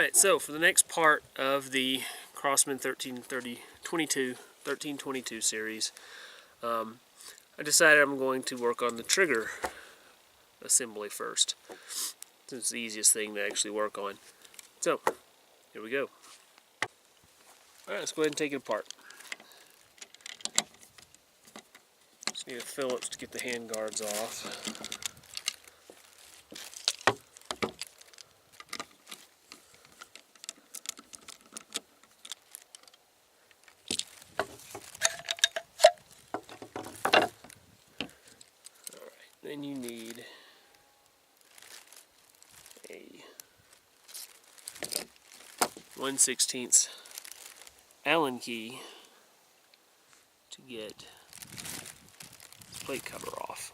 Alright, so for the next part of the Crosman 1322 series, I decided I'm going to work on the trigger assembly first. It's the easiest thing to actually work on. So, here we go. Alright, let's go ahead and take it apart. Just need a Phillips to get the hand guards off. Then you need a 1/16 Allen key to get this plate cover off.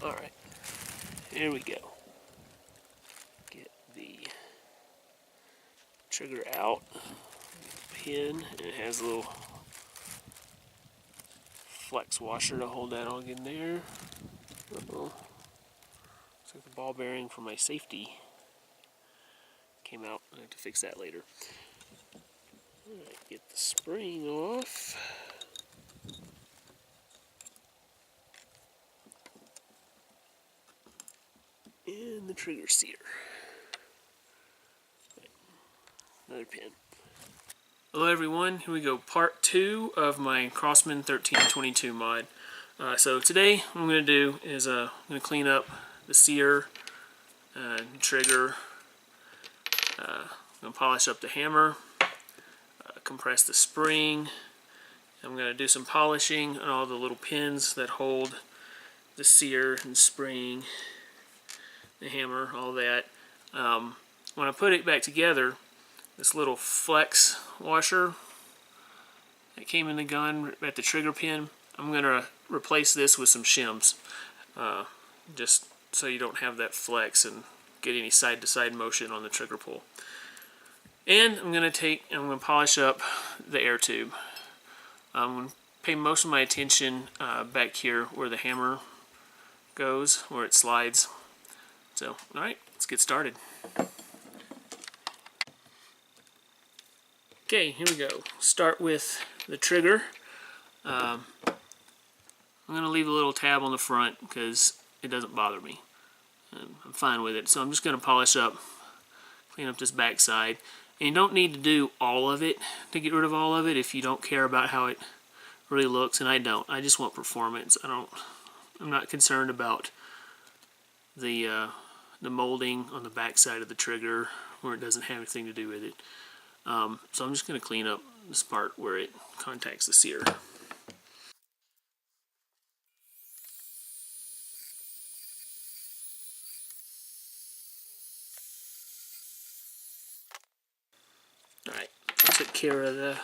Alright, here we go. Get the trigger out, pin, and it has a little flex washer to hold that on in there. Uh-oh. Looks like the ball bearing for my safety came out. I have to fix that later. Alright, get the spring off. And the trigger sear. Right. Another pin. Hello everyone, here we go, part 2 of my Crosman 1322 mod. So today what I'm going to do is I'm going to clean up the sear, trigger, I'm going to polish up the hammer, compress the spring. I'm going to do some polishing on all the little pins that hold the sear and spring, the hammer, all that. When I put it back together, this little flex washer that came in the gun at the trigger pin, I'm going to replace this with some shims, just so you don't have that flex and get any side-to-side motion on the trigger pull. And I'm going to polish up the air tube. I'm going to pay most of my attention back here where the hammer goes, where it slides. So, alright, let's get started. Okay, here we go. Start with the trigger. I'm going to leave a little tab on the front because it doesn't bother me. I'm fine with it. So I'm just going to polish up, clean up this back side. And you don't need to do all of it to get rid of all of it if you don't care about how it really looks, and I don't. I just want performance. I'm not concerned about the molding on the back side of the trigger where it doesn't have anything to do with it. So I'm just going to clean up this part where it contacts the sear. Alright, took care of the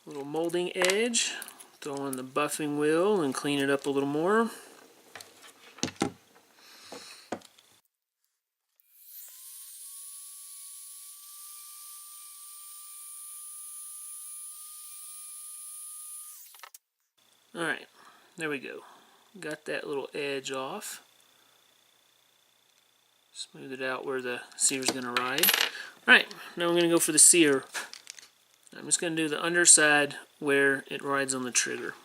little molding edge. Throw on the buffing wheel and clean it up a little more. Alright, there we go. Got that little edge off. Smooth it out where the sear is going to ride. Alright, now we're going to go for the sear. I'm just going to do the underside where it rides on the trigger.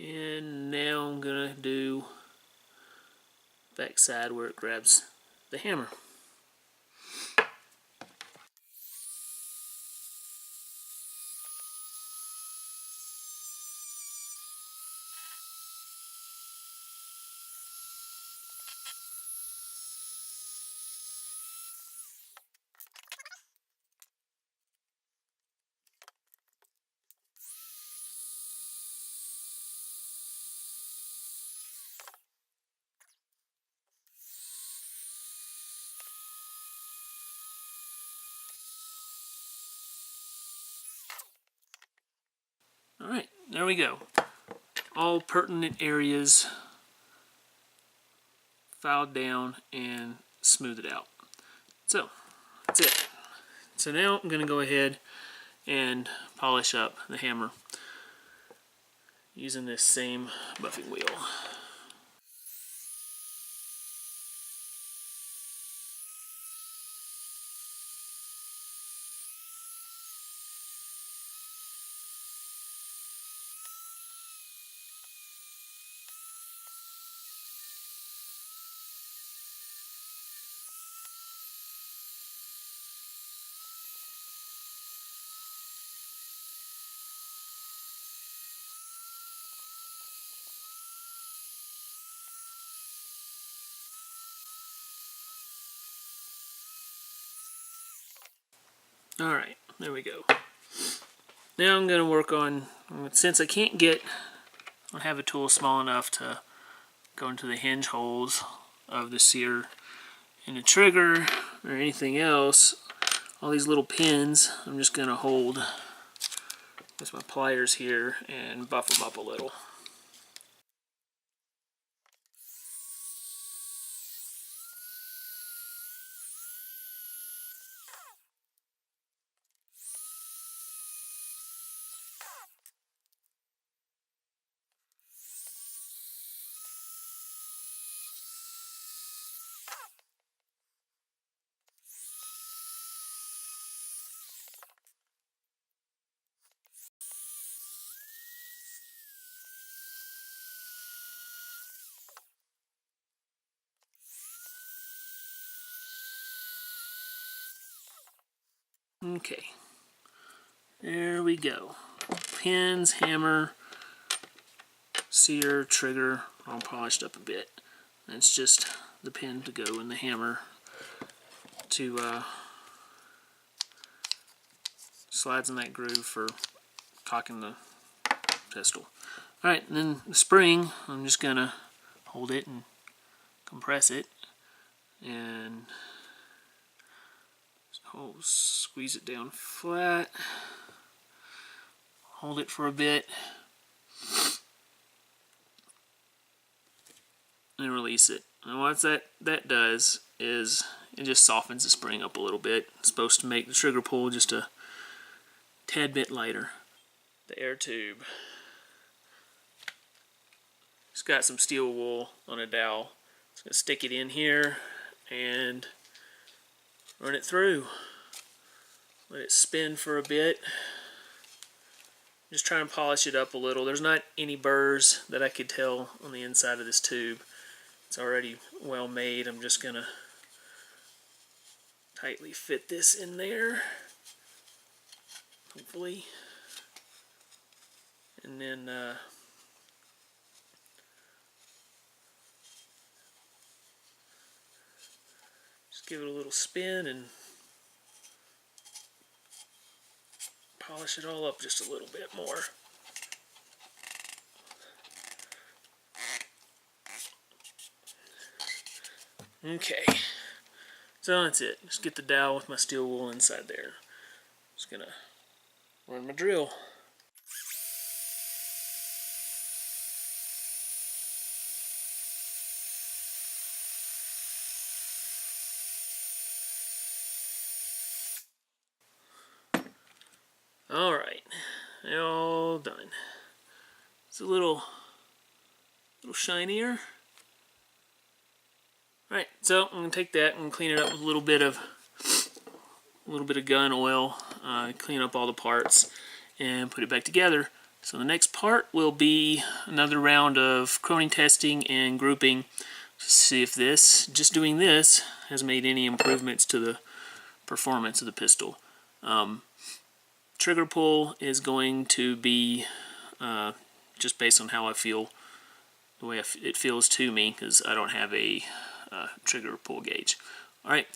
And now I'm gonna do back side where it grabs the hammer. Alright, there we go. All pertinent areas filed down and smoothed out. So, that's it. So now I'm going to go ahead and polish up the hammer using this same buffing wheel. Alright, there we go. Now I'm going to work on, since I don't have a tool small enough to go into the hinge holes of the sear in the trigger or anything else, all these little pins I'm just going to hold with my pliers here and buff them up a little. Okay, there we go. Pins, hammer, sear, trigger, all polished up a bit. It's just the pin to go in the hammer to slides in that groove for cocking the pistol. Alright, and then the spring, I'm just going to hold it and compress it and squeeze it down flat, hold it for a bit, and release it. And what that does is it just softens the spring up a little bit. It's supposed to make the trigger pull just a tad bit lighter. The air tube. It's got some steel wool on a dowel. It's going to stick it in here and run it through. Let it spin for a bit. Just try and polish it up a little. There's not any burrs that I could tell on the inside of this tube. It's already well made. I'm just going to tightly fit this in there, hopefully. And then just give it a little spin and polish it all up just a little bit more. Okay, so that's it. Just get the dowel with my steel wool inside there. Just gonna run my drill. Alright, all done. It's a little shinier. Alright, so I'm going to take that and clean it up with a little bit of gun oil, clean up all the parts, and put it back together. So the next part will be another round of Chrony testing and grouping to see if just doing this, has made any improvements to the performance of the pistol. Trigger pull is going to be just based on how I feel, the way it feels to me, because I don't have a trigger pull gauge. Alright,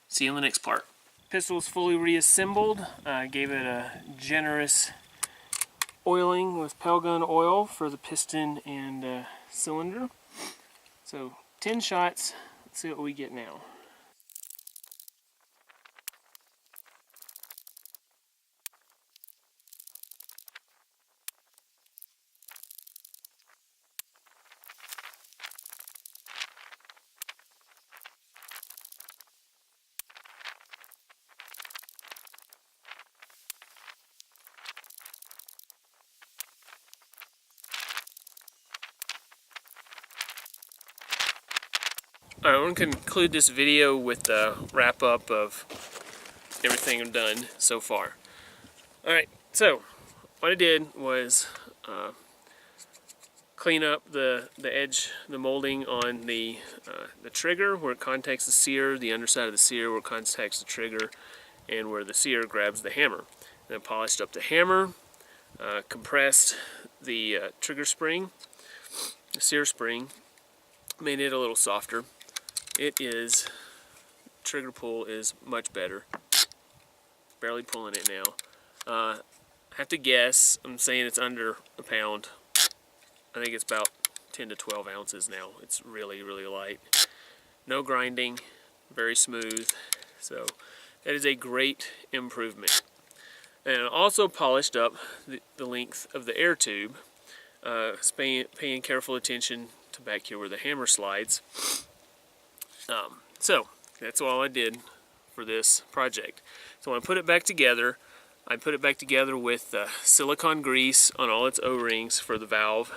see you in the next part. Pistol is fully reassembled. I gave it a generous oiling with Pelgun oil for the piston and cylinder. So 10 shots, let's see what we get now. Alright, I want to conclude this video with a wrap up of everything I've done so far. Alright, so what I did was clean up the edge, the molding on the trigger where it contacts the sear, the underside of the sear where it contacts the trigger, and where the sear grabs the hammer. And I polished up the hammer, compressed the trigger spring, the sear spring, made it a little softer. Trigger pull is much better. Barely pulling it now. I have to guess, I'm saying it's under a pound. I think it's about 10 to 12 ounces now. It's really, really light. No grinding, very smooth. So that is a great improvement. And I also polished up the length of the air tube, paying careful attention to back here where the hammer slides. So that's all I did for this project. So when I put it back together, I put it back together with silicone grease on all its O-rings for the valve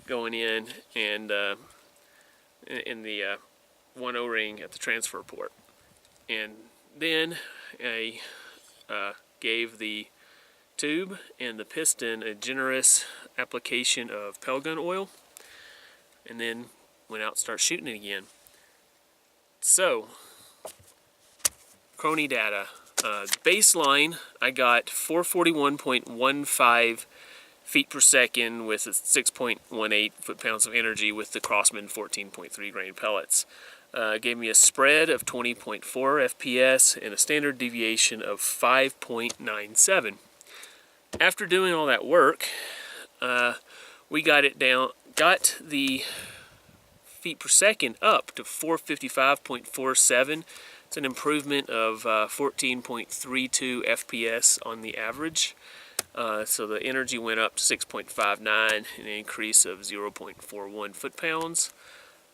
going in, and in the one O-ring at the transfer port. And then I gave the tube and the piston a generous application of Pelgun oil, and then went out and started shooting it again. So, Chrony data. Baseline, I got 441.15 feet per second with a 6.18 foot-pounds of energy with the Crosman 14.3 grain pellets. Gave me a spread of 20.4 FPS and a standard deviation of 5.97. After doing all that work, we got the feet per second up to 455.47. It's an improvement of 14.32 FPS on the average. So the energy went up to 6.59, an increase of 0.41 foot-pounds.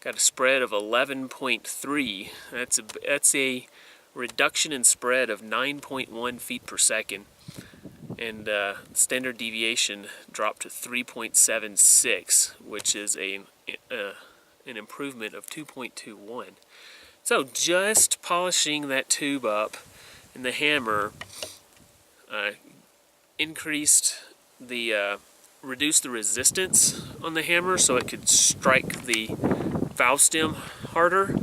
Got a spread of 11.3. That's a reduction in spread of 9.1 feet per second. And standard deviation dropped to 3.76, which is an improvement of 2.21. So just polishing that tube up and the hammer reduced the resistance on the hammer so it could strike the valve stem harder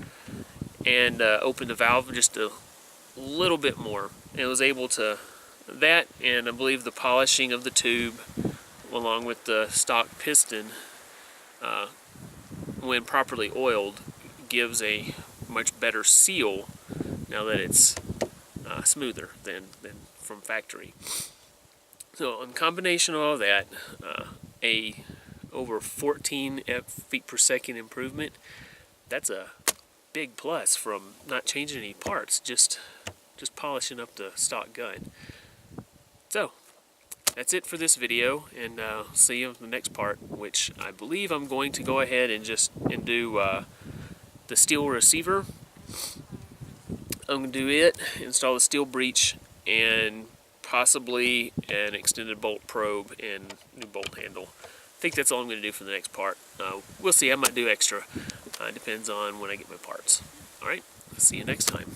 and open the valve just a little bit more. And it was able to, that and I believe the polishing of the tube along with the stock piston when properly oiled gives a much better seal now that it's smoother than from factory. So in combination of all that, a over 14 feet per second improvement, that's a big plus from not changing any parts, just polishing up the stock gun. So that's it for this video, and see you in the next part, which I believe I'm going to go ahead and do the steel receiver. I'm going to do it, install the steel breech, and possibly an extended bolt probe and new bolt handle. I think that's all I'm going to do for the next part. We'll see, I might do extra. Depends on when I get my parts. Alright, see you next time.